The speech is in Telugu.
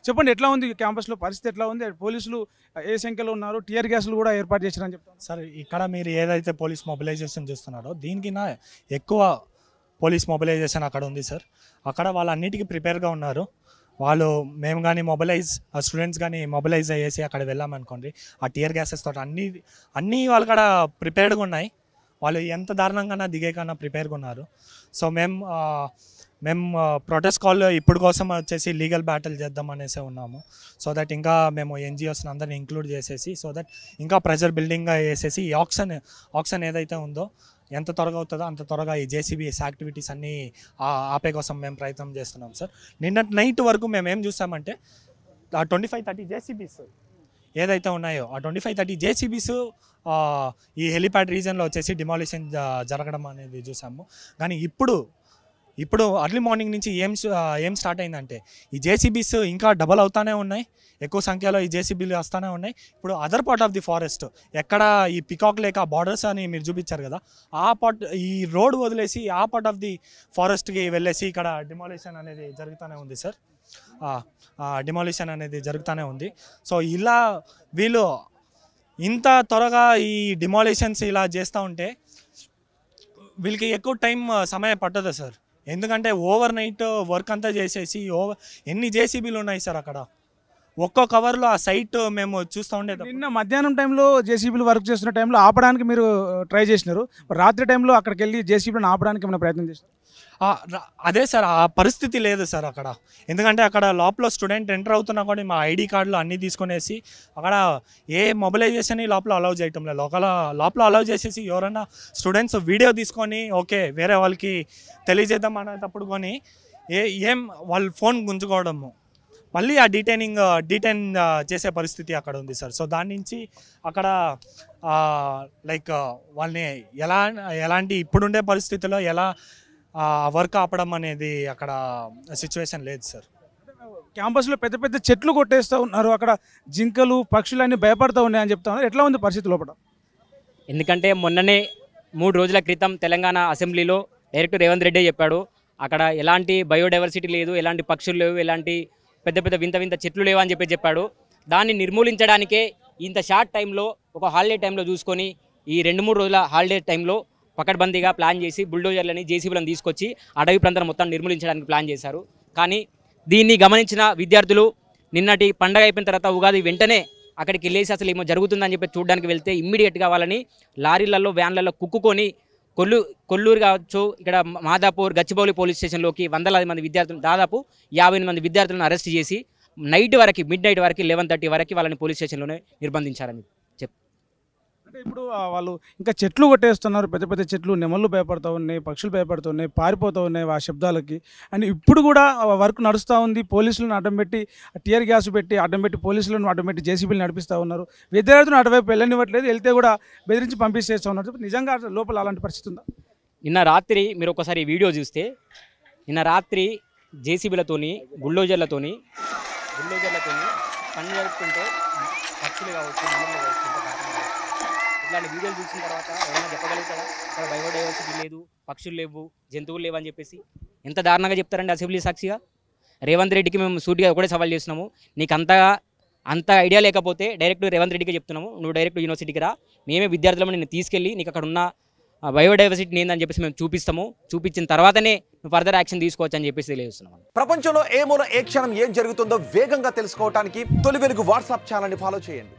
చెప్పండి, ఎట్లా ఉంది క్యాంపస్లో పరిస్థితి, ఎట్లా ఉంది? పోలీసులు ఏ సంఖ్యలో ఉన్నారు? టియర్ గ్యాస్లు కూడా ఏర్పాటు చేశారని చెప్తాను సార్. ఇక్కడ మీరు ఏదైతే పోలీస్ మొబిలైజేషన్ చూస్తున్నారో దీనికి ఎక్కువ పోలీస్ మొబిలైజేషన్ అక్కడ ఉంది సార్. అక్కడ వాళ్ళన్నిటికీ ప్రిపేర్గా ఉన్నారు. మేము కానీ స్టూడెంట్స్ కానీ మొబిలైజ్ అయ్యేసి అక్కడ వెళ్ళామనుకోండి, ఆ టియర్ గ్యాసెస్ తోటి అన్నీ వాళ్ళు అక్కడ ప్రిపేర్డ్గా ఉన్నాయి. వాళ్ళు ఎంత దారుణంగా దిగే కన్నా ప్రిపేర్గా ఉన్నారు. సో మేము ప్రొటెస్ట్ కాల్ ఇప్పుడు కోసం వచ్చేసి లీగల్ బ్యాటిల్ చేద్దాం అనేసి ఉన్నాము. సో దట్ ఇంకా మేము ఎన్జిఓస్ని అందరినీ ఇంక్లూడ్ చేసేసి సో దట్ ఇంకా ప్రెజర్ బిల్డింగ్గా వేసేసి ఈ ఆక్షన్ ఏదైతే ఉందో ఎంత త్వరగా అవుతుందో అంత త్వరగా ఈ జేసీబీఎస్ యాక్టివిటీస్ అన్నీ ఆపే కోసం మేము ప్రయత్నం చేస్తున్నాం సార్. నిన్న నైట్ వరకు మేము ఏం చూసామంటే ఆ 25-30 జేసీబీస్ ఏదైతే ఉన్నాయో ఆ 25-30 జేసీబీస్ ఈ హెలిప్యాడ్ రీజన్లో వచ్చేసి డిమాలిషన్ జరగడం అనేది చూసాము. కానీ ఇప్పుడు అర్లీ మార్నింగ్ నుంచి ఏం స్టార్ట్ అయిందంటే ఈ జేసీబీస్ ఇంకా డబల్ అవుతానే ఉన్నాయి. ఎక్కువ సంఖ్యలో ఈ జేసీబీలు వస్తూనే ఉన్నాయి. ఇప్పుడు other part of the forest ఎక్కడ ఈ పికాక్ లేక బార్డర్స్ అని మీరు చూపించారు కదా, ఈ రోడ్ వదిలేసి ఆ పార్ట్ ఆఫ్ ది ఫారెస్ట్కి వెళ్ళేసి ఇక్కడ డిమాలిషన్ అనేది జరుగుతూనే ఉంది సార్. డిమాలిషన్ అనేది జరుగుతూనే ఉంది. సో ఇలా వీళ్ళు ఇంత త్వరగా ఈ డిమాలిషన్స్ ఇలా చేస్తూ ఉంటే వీళ్ళకి ఎక్కువ సమయం పట్టదు సార్. ఎందుకంటే ఓవర్ నైట్ వర్క్ అంతా చేసేసి ఎన్ని జేసీబీలు ఉన్నాయి సార్ అక్కడ. ఒక్కో కవర్లో ఆ సైట్ మేము చూస్తూ ఉండే. నిన్న మధ్యాహ్నం టైంలో జేసీబీలు వర్క్ చేస్తున్న టైంలో ఆపడానికి మీరు ట్రై చేసినారు. రాత్రి టైంలో అక్కడికి వెళ్ళి జేసీబీలను ఆపడానికి ఏమైనా ప్రయత్నం చేసినారు? అదే సార్, ఆ పరిస్థితి లేదు సార్ అక్కడ. ఎందుకంటే అక్కడ లోపల స్టూడెంట్ ఎంటర్ అవుతున్నా కూడా మా ఐడి కార్డులు అన్నీ తీసుకునేసి అక్కడ ఏ మొబిలైజేషన్ లోపల అలౌ చేయటం లేదు. లోపల అలౌ చేసేసి ఎవరైనా స్టూడెంట్స్ వీడియో తీసుకొని ఓకే వేరే వాళ్ళకి తెలియజేద్దాం అనేటప్పుడు కొని వాళ్ళ ఫోన్ గుంజుకోవడము, మళ్ళీ ఆ డీటైన్ చేసే పరిస్థితి అక్కడ ఉంది సార్. సో దాని నుంచి అక్కడ వాళ్ళని ఎలాంటి ఇప్పుడుండే పరిస్థితిలో ఎలా వర్క్ ఆపడం అనేది అక్కడ సిచ్యువేషన్ లేదు సార్. క్యాంపస్లో పెద్ద పెద్ద చెట్లు కొట్టేస్తూ ఉన్నారు. అక్కడ జింకలు పక్షులు అన్నీ భయపడుతూ ఉన్నాయని చెప్తా ఉన్నారు. ఎట్లా ఉంది పరిస్థితి లోపల? ఎందుకంటే మొన్ననే 3 రోజుల క్రితం తెలంగాణ అసెంబ్లీలో డైరెక్టర్ రేవంత్ రెడ్డి చెప్పాడు, అక్కడ ఎలాంటి బయోడైవర్సిటీ లేదు, ఎలాంటి పక్షులు లేవు, ఎలాంటి పెద్ద పెద్ద వింత చెట్లు లేవు అని చెప్పాడు. దాన్ని నిర్మూలించడానికే ఇంత షార్ట్ టైంలో ఒక హాలిడే టైంలో చూసుకొని ఈ 2-3 రోజుల హాలిడే టైంలో పకడ్బందీగా ప్లాన్ చేసి బుల్డోజర్లని జేసీబీలను తీసుకొచ్చి అడవి ప్రాంతాన్ని మొత్తం నిర్మూలించడానికి ప్లాన్ చేశారు. కానీ దీన్ని గమనించిన విద్యార్థులు నిన్నటి పండగ అయిపోయిన తర్వాత ఉగాది వెంటనే అక్కడికి వెళ్ళేసి అసలు ఏమో జరుగుతుందని చెప్పి చూడడానికి వెళ్తే ఇమ్మీడియట్గా వాళ్ళని లారీలలో వ్యాన్లలో కుక్కుకొని కొల్లూరు కావచ్చు, ఇక్కడ మాదాపూర్ గచ్చిబౌలి పోలీస్ స్టేషన్లోకి వందలాది మంది విద్యార్థులు, దాదాపు 50 మంది విద్యార్థులను అరెస్ట్ చేసి మిడ్ నైట్ వరకు 11:30 వరకు వాళ్ళని పోలీస్ స్టేషన్లోనే నిర్బంధించారని అంటే ఇప్పుడు వాళ్ళు ఇంకా చెట్లు కొట్టేస్తున్నారు. పెద్ద పెద్ద చెట్లు, నెమళ్ళు భయపడుతూ ఉన్నాయి, పక్షులు భయపడుతున్నాయి, పారిపోతూ ఉన్నాయి ఆ శబ్దాలకి. అండ్ ఇప్పుడు కూడా వర్క్ నడుస్తూ ఉంది. పోలీసులను అడ్డం పెట్టి టియర్ గ్యాస్ పెట్టి అడ్డం పెట్టి పోలీసులను అడ్డం పెట్టి జేసీబీలు నడిపిస్తూ ఉన్నారు. విద్యార్థులను అటువైపు వెళ్ళనివ్వట్లేదు, వెళ్తే కూడా బెదిరించి పంపిస్తూ ఉన్నారు. నిజంగా లోపల అలాంటి పరిస్థితి ఉందా? నిన్న రాత్రి మీరు ఒకసారి వీడియో చూస్తే నిన్న రాత్రి జేసీబీలతోని బుల్డోజర్లతోని పని జరుపుకుంటే పక్షులు కావచ్చు, నెమళ్ళు కావచ్చు, ఇట్లాంటి వీడియోలు చూసిన తర్వాత ఎవరైనా చెప్పగలుగుతారా అక్కడ బయోడైవర్సిటీ లేదు, పక్షులు లేవు, జంతువులు లేవు అని చెప్పేసి? ఎంత దారుణంగా చెప్తారండి అసెంబ్లీ సాక్షిగా. రేవంత్ రెడ్డికి మేము సూటిగా ఒకటే సవాల్ చేస్తున్నాము, నీకు అంత ఐడియా లేకపోతే డైరెక్ట్ రేవంత్ రెడ్డికి చెప్తున్నాము, నువ్వు డైరెక్ట్ యూనివర్సిటీకి రా, మేమే విద్యార్థులను నిన్ను తీసుకెళ్ళి నీకు అక్కడ ఉన్న బయోడైవర్సిటీ ఏందని చెప్పేసి మేము చూపించిన తర్వాతనే నువ్వు ఫర్దర్ యాక్షన్ తీసుకోవచ్చు అని చెప్పేసి తెలియజేస్తున్నాం. ప్రపంచంలో ఏ మూల ఏ క్షణం ఏం జరుగుతుందో వేగంగా తెలుసుకోవడానికి తొలి వెలుగు వాట్సాప్ ఛానల్ని ఫాలో చేయండి.